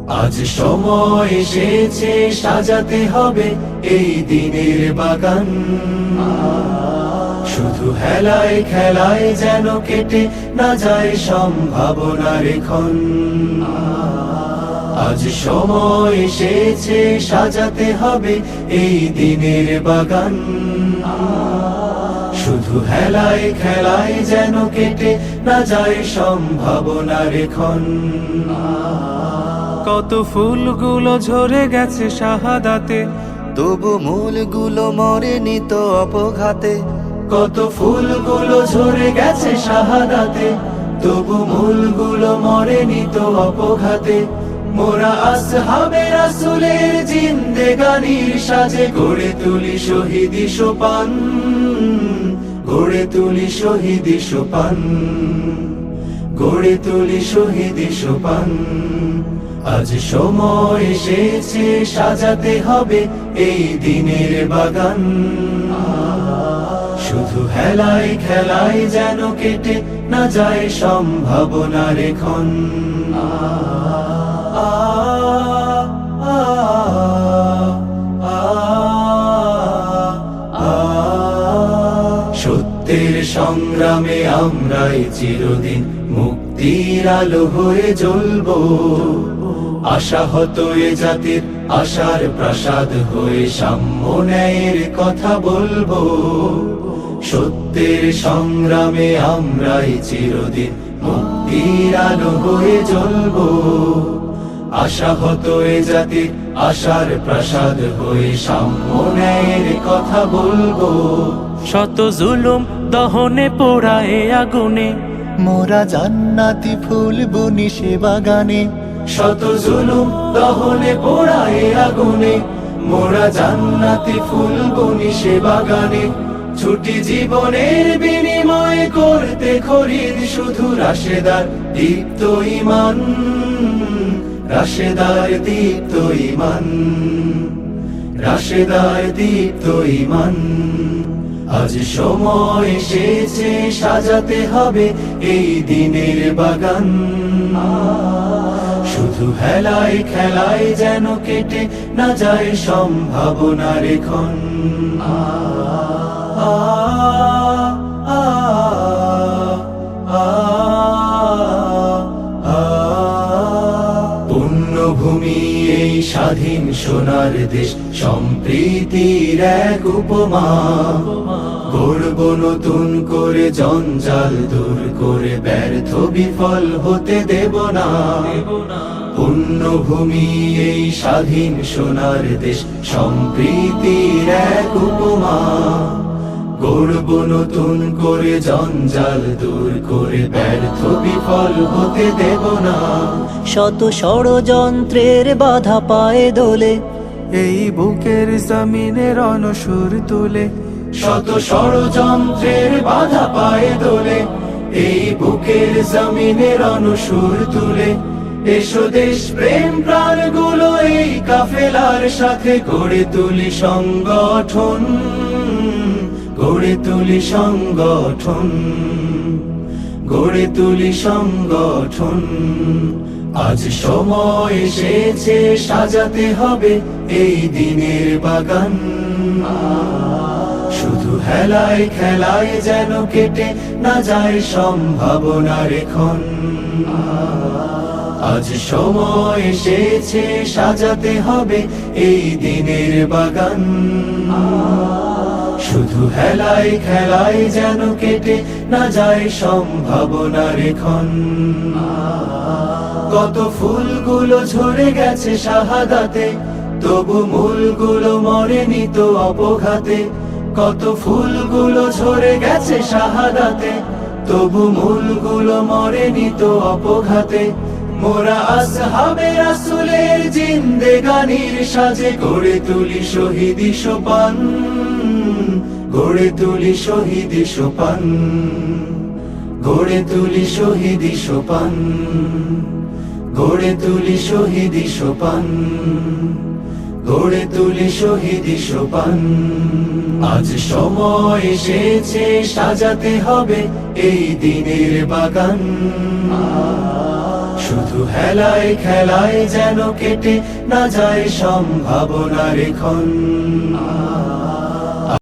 আজ সময় এসেছে সাজাতে হবে এই দিনের বাগান। শুধু হেলায় খেলায় যেন কেটে না যায় সম্ভাবনার ক্ষণ। আজ সময় এসেছে সাজাতে হবে এই দিনের বাগান। শুধু হেলায় খেলায় যেন কেটে না যায় সম্ভাবনার ক্ষণ। কত ফুলগুলো ঝরে গেছে শাহাদাতে, তবু মূলগুলো মরেনি তো অপঘাতে। কত ফুলগুলো ঝরে গেছে শাহাদাতে, তবু মূলগুলো মরেনি তো অপঘাতে। মোরা আসহাবে রাসূলের জিন্দেগানির সাজে গড়ে তুলি শহীদি সোপান, গড়ে তুলি শহীদি সোপান, গড়ে তুলি শহীদি সোপান। আজ সময় এসেছে সাজাতে হবে এই দিনের বাগান। শুধু হেলায় খেলায় যেন কেটে না যায় সম্ভাবনার ক্ষণ। সত্যের সংগ্রামে আমরাই চিরদিন মুক্তির আলো হয়ে জ্বলবো। আশাহত এ জাতির আশার প্রাসাদ হয়ে সাম্য ন্যায়ের কথা বলবো। সত্যের সংগ্রামে আমরাই চিরদিন মুক্তির আলো হয়ে জ্বলবো। আশাহত এ জাতির আশার প্রাসাদ হয়ে সাম্য ন্যায়ের কথা বলবো। শত জুলুম দহনে পোড়ায় আগুনে, মোরা জান্নাতি ফুল বুনি সে বাগানে। শত জুলুম দহনে পোড়ায় আগুনে, মোরা জান্নাতি ফুল বুনি সে বাগানে। ছুটি জীবনের বিনিময় করতে খরিদ শুধু রাশেদার দীপ্ত ঈমান, রাশেদার দীপ্ত ঈমান, রাশেদার দীপ্ত ঈমান। আজ সময় এসেছে সাজাতে হবে এই দিনের বাগান। শুধু হেলায় খেলায় যেন কেটে না যায় সম্ভাবনার ক্ষণ। পুণ্যভূমি এই স্বাধীন সোনার দেশ, সম্প্রীতির এক উপমা। গড়ব নতুন করে জঞ্জাল দূর করে, ব্যর্থ বিফল হতে দেব না। পুণ্যভূমি এই স্বাধীন সোনার দেশ, সম্প্রীতির এক উপমা। গড়ব নতুন করে জঞ্জাল দূর করে, ব্যর্থ বিফল হতে দেব না। শত ষড়যন্ত্রের বাধা পায়ে দোলে, এই বুকের জমিনের অনসুর তুলে। শত ষড়যন্ত্রের বাধা পায়ে দোলে, এই বুকের জমিনের অনুসুর তুলে। এসো দেশ প্রেম প্রাণ গুলো এই কাফেলার সাথে গড়ে তুলি সংগঠন, গড়ে তুলি সংগঠন, গড়ে তুলি সংগঠন। আজ সময় এসেছে সাজাতে হবে এই দিনের বাগান। শুধু হেলায় খেলায় যেন কেটে না যায় সম্ভাবনার ক্ষণ। আজ সময় এসেছে সাজাতে হবে এই দিনের বাগান। শুধু হেলায় খেলায় যেন কেটে না যায় সম্ভাবনার ক্ষণ। কত ফুলগুলো ঝরে গেছে শাহাদাতে, তবু মূলগুলো মরেনি তো অপঘাতে। কত ফুলগুলো ঝরে গেছে শাহাদাতে, তবু মূলগুলো মরেনি তো অপঘাতে। মোরা আসহাবে রাসূলের জিন্দেগানির সাজে গড়ে তুলি শহীদি সোপান, গড়ে তুলি শহীদি সোপান, গড়ে তুলি শহীদি সোপান, গড়ে তুলি শহীদি সোপান, গড়ে তুলি শহীদি সোপান। আজ সময় এসেছে সাজাতে হবে এই দিনের বাগান। শুধু হেলায় খেলায় যেন কেটে না যায় সম্ভাবনার ক্ষণ।